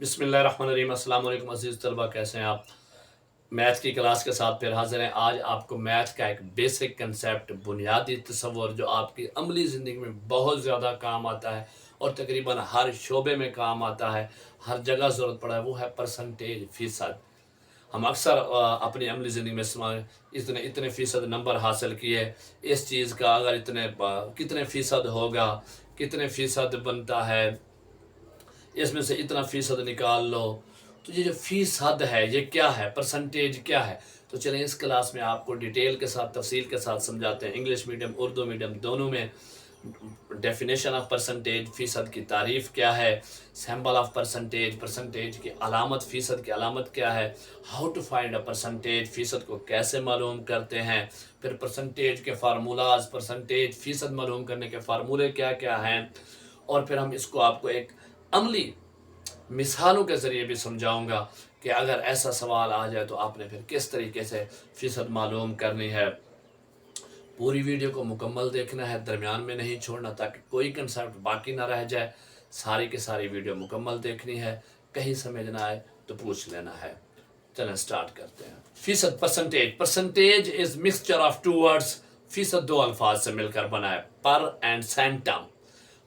بسم اللہ الرحمن الرحیم۔ السلام علیکم عزیز طلبہ، کیسے ہیں آپ؟ میتھ کی کلاس کے ساتھ پھر حاضر ہیں۔ آج آپ کو میتھ کا ایک بیسک کنسیپٹ، بنیادی تصور جو آپ کی عملی زندگی میں بہت زیادہ کام آتا ہے اور تقریباً ہر شعبے میں کام آتا ہے، ہر جگہ ضرورت پڑا ہے، وہ ہے پرسنٹیج، فیصد۔ ہم اکثر اپنی عملی زندگی میں اتنے فیصد نمبر حاصل کیے، اس چیز کا اگر کتنے فیصد ہوگا، کتنے فیصد بنتا ہے، اس میں سے اتنا فیصد نکال لو۔ تو یہ جو فیصد ہے یہ کیا ہے، پرسنٹیج کیا ہے؟ تو چلیں اس کلاس میں آپ کو ڈیٹیل کے ساتھ، تفصیل کے ساتھ سمجھاتے ہیں، انگلش میڈیم اردو میڈیم دونوں میں۔ ڈیفینیشن آف پرسنٹیج، فیصد کی تعریف کیا ہے، سمبل آف پرسنٹیج، پرسنٹیج کی علامت، فیصد کی علامت کیا ہے، how to find a percentage, فیصد کو کیسے معلوم کرتے ہیں، پھر پرسنٹیج کے فارمولاز، پرسنٹیج فیصد معلوم کرنے کے فارمولے کیا کیا ہیں، اور پھر ہم اس کو آپ کو ایک عملی مثالوں کے ذریعے بھی سمجھاؤں گا کہ اگر ایسا سوال آ جائے تو آپ نے پھر کس طریقے سے فیصد معلوم کرنی ہے۔ پوری ویڈیو کو مکمل دیکھنا ہے، درمیان میں نہیں چھوڑنا تاکہ کوئی کنسیپٹ باقی نہ رہ جائے۔ ساری کی ساری ویڈیو مکمل دیکھنی ہے، کہیں سمجھ نہ آئے تو پوچھ لینا ہے۔ چلیں سٹارٹ کرتے ہیں۔ فیصد، percentage. Percentage is mixture of two words. فیصد دو الفاظ سے مل کر بنا ہے، پر اینڈ سینٹم۔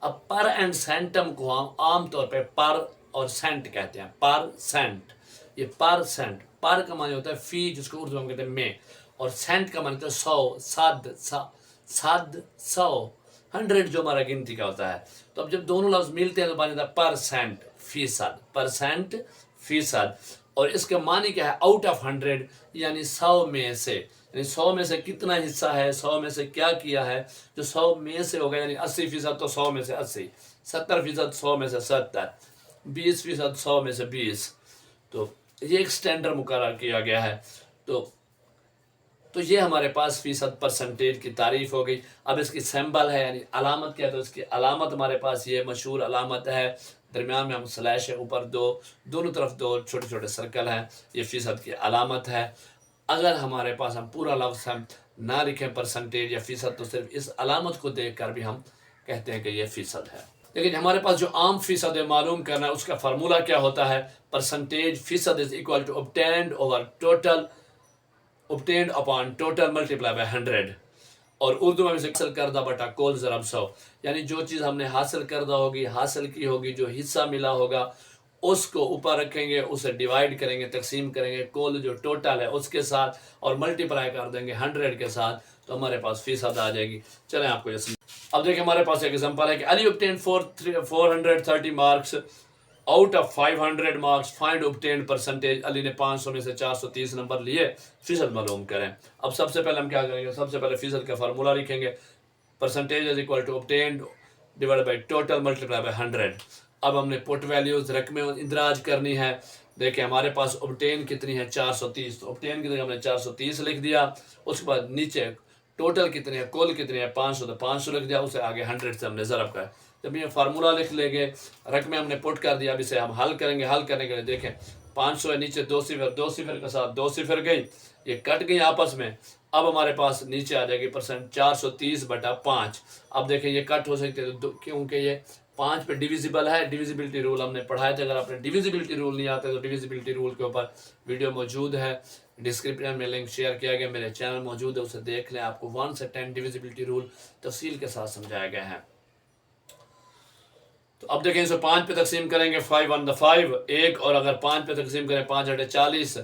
اب پر اینڈ سینٹم کو ہم عام طور پہ پر اور سینٹ کہتے ہیں، پر سینٹ۔ یہ پر سینٹ، پر کا معنی ہوتا ہے فی، جس کو اردو میں کہتے ہیں میں، اور سینٹ کا معنی ہوتا ہے سو، صد، سو، 100 جو ہمارا گنتی کا ہوتا ہے۔ تو اب جب دونوں لفظ ملتے ہیں تو بن جاتا ہے پرسینٹ، فیصد، پرسینٹ، فیصد۔ اور اس کا معنی کیا ہے؟ آؤٹ آف 100، یعنی 100 میں سے، یعنی 100 میں سے کتنا حصہ ہے، 100 میں سے کیا کیا ہے، جو 100 میں سے ہوگا، یعنی 80% تو 100 میں سے 80، 70% 100 میں سے 70، 20% 100 میں سے 20۔ تو یہ ایک سٹینڈرڈ مقرر کیا گیا ہے۔ تو یہ ہمارے پاس فیصد پرسنٹیج کی تعریف ہو گئی۔ اب اس کی سمبل ہے، یعنی علامت کیا ہے، تو اس کی علامت ہمارے پاس یہ مشہور علامت ہے، درمیان میں ہم سلیش ہے، اوپر دونوں طرف دو چھوٹے چھوٹے سرکل ہیں، یہ فیصد کی علامت ہے۔ اگر ہمارے پاس ہم پورا لفظ ہم نہ لکھیں پرسنٹیج یا فیصد، تو صرف اس علامت کو دیکھ کر بھی ہم کہتے ہیں کہ یہ فیصد ہے۔ لیکن ہمارے پاس جو عام فیصد معلوم کرنا ہے، اس کا فارمولہ کیا ہوتا ہے؟ پرسنٹیج فیصد is equal to obtained over total، obtained upon total multiply by 100، اور اردو میں سے حاصل کردہ بٹا کل ضرب 100، یعنی جو چیز ہم نے حاصل کردہ ہوگی، حاصل کی ہوگی، جو حصہ ملا ہوگا، اس کو اوپر رکھیں گے، اسے ڈیوائیڈ کریں گے، تقسیم کریں گے کل جو ٹوٹل ہے اس کے ساتھ، اور ملٹیپلائی کر دیں گے 100 کے ساتھ، تو ہمارے پاس فیصد آ جائے گی۔ چلیں آپ کو یہ اب دیکھیں، ہمارے پاس ایک ایگزامپل ہے کہ علی obtained 430 marks out of 500 marks، find obtained percentage۔ علی نے 500 میں سے 430 نمبر لیے، فیصد معلوم کریں۔ اب سب سے پہلے ہم کیا کریں گے؟ سب سے پہلے فیصد کا فارمولہ لکھیں گے، percentage is equal to obtained divided by total multiplied by 100۔ اب ہم نے پٹ ویلیوز رقمیں اندراج کرنی ہے۔ دیکھیں ہمارے پاس obtain کتنی ہے؟ 430، تو obtain کتنی ہم نے 430 لکھ دیا۔ اس کے بعد نیچے ٹوٹل کتنے ہے، کل کتنے ہے، 500، تو 500 لکھ دیا، اسے آگے 100 سے ہم نے ضرب کر۔ جب یہ فارمولہ لکھ لیں گے، رقمیں ہم نے پٹ کر دیا، اب اسے ہم حل کریں گے۔ حل کرنے کے لیے دیکھیں 500 ہے، نیچے 2 صفر، 2 صفر کے ساتھ 2 صفر گئی، یہ کٹ گئی آپس میں۔ اب ہمارے پاس نیچے آ جائے گی پرسنٹ 430 بٹا 5۔ اب دیکھیں یہ کٹ ہو سکتے ہیں کیونکہ یہ 5 پہ ڈیویزیبل ہے، ڈیویزیبلٹی رول ہم نے پڑھایا تھا۔ اگر آپ نے ڈیویزیبلٹی رول نہیں آتے تو ڈیویزیبلٹی رول کے اوپر ویڈیو موجود ہے، ڈسکرپشن میں لنک شیئر کیا گیا، میرے چینل موجود ہے، اسے دیکھ لیں۔ آپ کو 1 سے 10 ڈیویزیبلٹی رول تفصیل کے ساتھ سمجھایا گیا ہے۔ تو اب دیکھیں اسے 5 پہ تقسیم کریں گے، 5 1 5 1، اور اگر 5 پہ تقسیم کریں 5 8 40،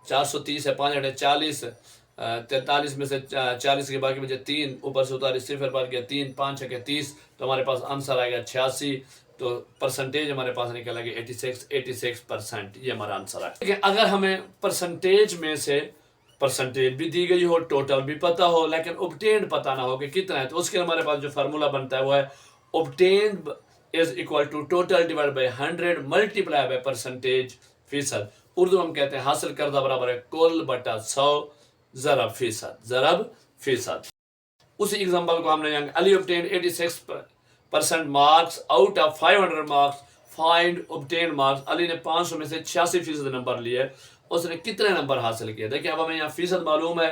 430 ہے، 5 8 40، 43 میں سے 40 کے باقی بچے 3، اوپر سے اتاری صفر پر گیا 3، 5 6 30، تو ہمارے پاس آنسر آئے گا 86۔ تو پرسنٹیج ہمارے پاس نکلے گی 86%، یہ ہمارا آنسر ہے۔ لیکن اگر ہمیں پرسنٹیج میں سے پرسنٹیج بھی دی گئی ہو، ٹوٹل بھی پتہ ہو، لیکن obtained پتہ نہ ہو کہ کتنا ہے، تو اس کے ہمارے پاس جو فارمولہ بنتا ہے وہ ہے obtained is equal to total divided by 100 multiply by percentage، فیصد۔ اردو ہم کہتے ہیں حاصل کردہ برابر ہے کل بٹا 100 ضرب فیصد، ضرب فیصد۔ اسی ایگزامپل کو ہم نے علی obtained 86% marks out of 500 marks، find obtained marks۔ علی نے 500 میں سے 86% نمبر لیے، اس نے کتنے نمبر حاصل کیے؟ دیکھیں اب ہمیں یہاں فیصد معلوم ہے،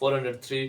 403।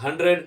100।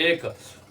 1,